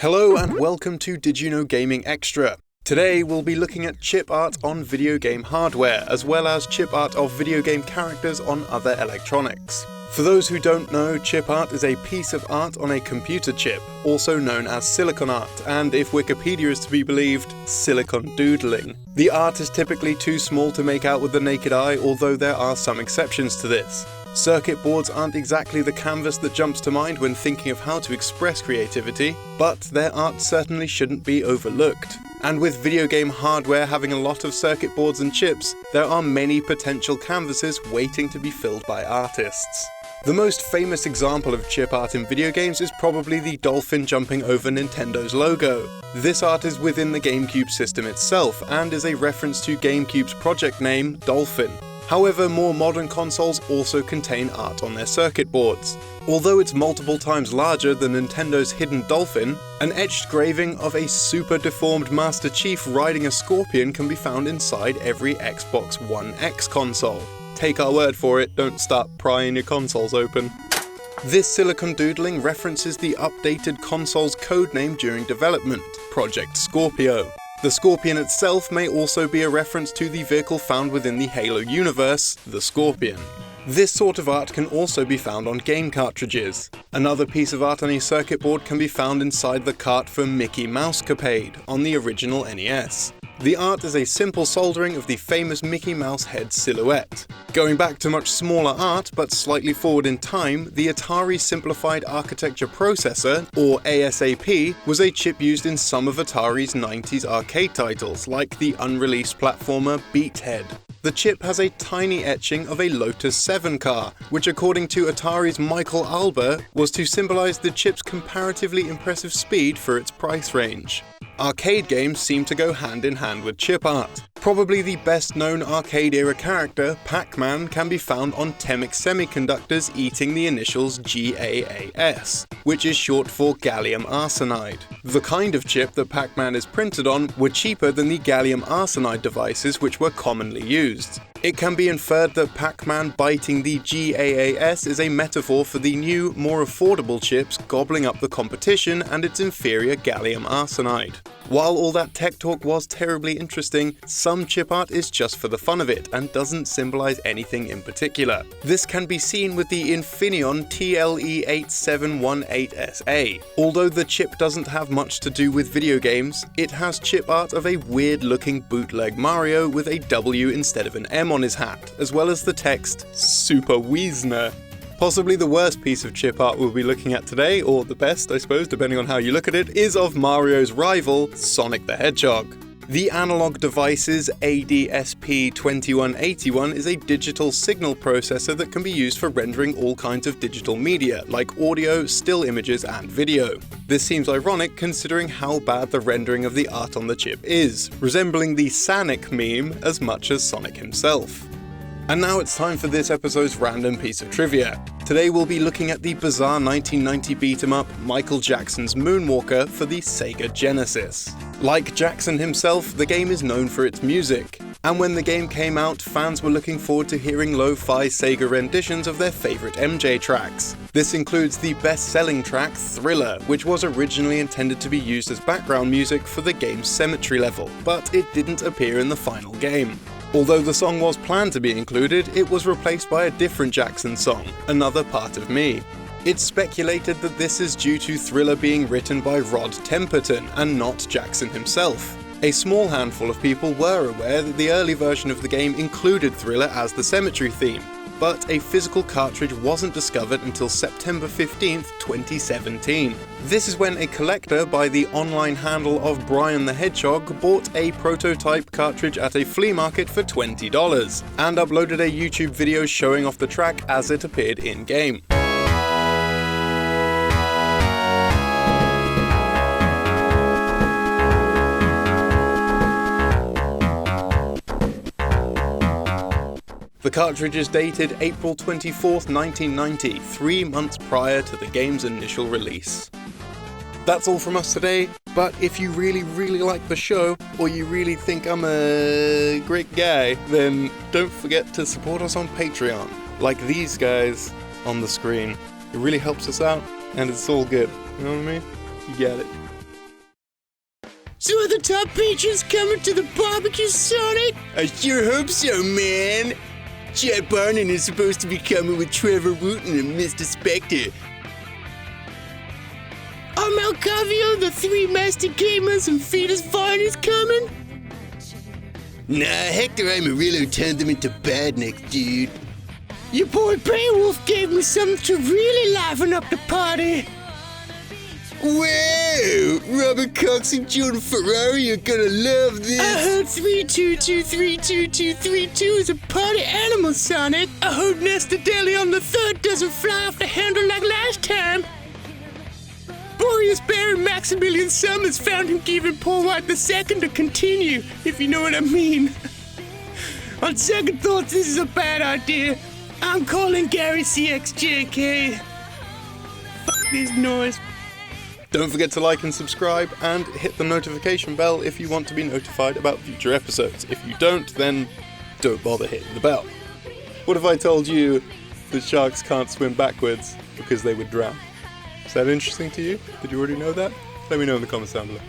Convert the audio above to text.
Hello and welcome to Did You Know Gaming Extra. Today we'll be looking at chip art on video game hardware, as well as chip art of video game characters on other electronics. For those who don't know, chip art is a piece of art on a computer chip, also known as silicon art, and if Wikipedia is to be believed, silicon doodling. The art is typically too small to make out with the naked eye, although there are some exceptions to this. Circuit boards aren't exactly the canvas that jumps to mind when thinking of how to express creativity, but their art certainly shouldn't be overlooked. And with video game hardware having a lot of circuit boards and chips, there are many potential canvases waiting to be filled by artists. The most famous example of chip art in video games is probably the dolphin jumping over Nintendo's logo. This art is within the GameCube system itself, and is a reference to GameCube's project name, Dolphin. However, more modern consoles also contain art on their circuit boards. Although it's multiple times larger than Nintendo's hidden dolphin, an etched graving of a super deformed Master Chief riding a scorpion can be found inside every Xbox One X console. Take our word for it, don't start prying your consoles open. This silicon doodling references the updated console's codename during development, Project Scorpio. The Scorpion itself may also be a reference to the vehicle found within the Halo universe, the Scorpion. This sort of art can also be found on game cartridges. Another piece of art on a circuit board can be found inside the cart for Mickey Mouse Capade on the original NES. The art is a simple soldering of the famous Mickey Mouse head silhouette. Going back to much smaller art, but slightly forward in time, the Atari Simplified Architecture Processor, or ASAP, was a chip used in some of Atari's 90s arcade titles, like the unreleased platformer Beathead. The chip has a tiny etching of a Lotus 7 car, which according to Atari's Michael ALBAUGH was to symbolize the chip's comparatively impressive speed for its price range. Arcade games seem to go hand in hand with chip art. Probably the best known arcade-era character, Pac-Man, can be found on Temec semiconductors eating the initials GAAS, which is short for gallium arsenide. The kind of chip that Pac-Man is printed on were cheaper than the gallium arsenide devices which were commonly used. It can be inferred that Pac-Man biting the GAAS is a metaphor for the new, more affordable chips gobbling up the competition and its inferior gallium arsenide. While all that tech talk was terribly interesting, some chip art is just for the fun of it and doesn't symbolize anything in particular. This can be seen with the Infineon TLE8718SA. Although the chip doesn't have much to do with video games, it has chip art of a weird-looking bootleg Mario with a W instead of an M on his hat, as well as the text, Super Wiesner. Possibly the worst piece of chip art we'll be looking at today, or the best I suppose depending on how you look at it, is of Mario's rival, Sonic the Hedgehog. The Analog Devices ADSP2181 is a digital signal processor that can be used for rendering all kinds of digital media, like audio, still images, and video. This seems ironic considering how bad the rendering of the art on the chip is, resembling the Sonic meme as much as Sonic himself. And now it's time for this episode's random piece of trivia. Today we'll be looking at the bizarre 1990 beat-em-up Michael Jackson's Moonwalker for the SEGA Genesis. Like Jackson himself, the game is known for its music, and when the game came out, fans were looking forward to hearing lo-fi Sega renditions of their favourite MJ tracks. This includes the best-selling track Thriller, which was originally intended to be used as background music for the game's Cemetery level, but it didn't appear in the final game. Although the song was planned to be included, it was replaced by a different Jackson song, Another Part of Me. It's speculated that this is due to Thriller being written by Rod Temperton and not Jackson himself. A small handful of people were aware that the early version of the game included Thriller as the Cemetery theme, but a physical cartridge wasn't discovered until September 15th, 2017. This is when a collector by the online handle of Brian the Hedgehog bought a prototype cartridge at a flea market for $20 and uploaded a YouTube video showing off the track as it appeared in-game. The cartridge is dated April 24th, 1990, 3 months prior to the game's initial release. That's all from us today, but if you really like the show, or you really think I'm a great guy, then don't forget to support us on Patreon, like these guys on the screen. It really helps us out, and it's all good. You know what I mean? You get it. So are the top patrons coming to the barbecue, Sonic? I sure hope so, man. Chad Barnon is supposed to be coming with Trevor Wooten and Mr. Spectre. Are Malcavio, the Three Master Gamers, and Fetus Vine is coming? Nah, Hector Amarillo turned them into badniks, dude. Your boy Beowulf gave me something to really liven up the party. Whoa! Robert Cox and Jordan Ferrari are gonna love this! I heard 322323232 is a party animal, Sonic! I hope Nestor De Leon III doesn't fly off the handle like last time! Boreas Bear and Maximilian Summers found him giving Paul White II to continue, if you know what I mean. On second thoughts, this is a bad idea. I'm calling Gary CXJK. Fuck this noise. Don't forget to like and subscribe, and hit the notification bell if you want to be notified about future episodes. If you don't, then don't bother hitting the bell. What if I told you that sharks can't swim backwards because they would drown? Is that interesting to you? Did you already know that? Let me know in the comments down below.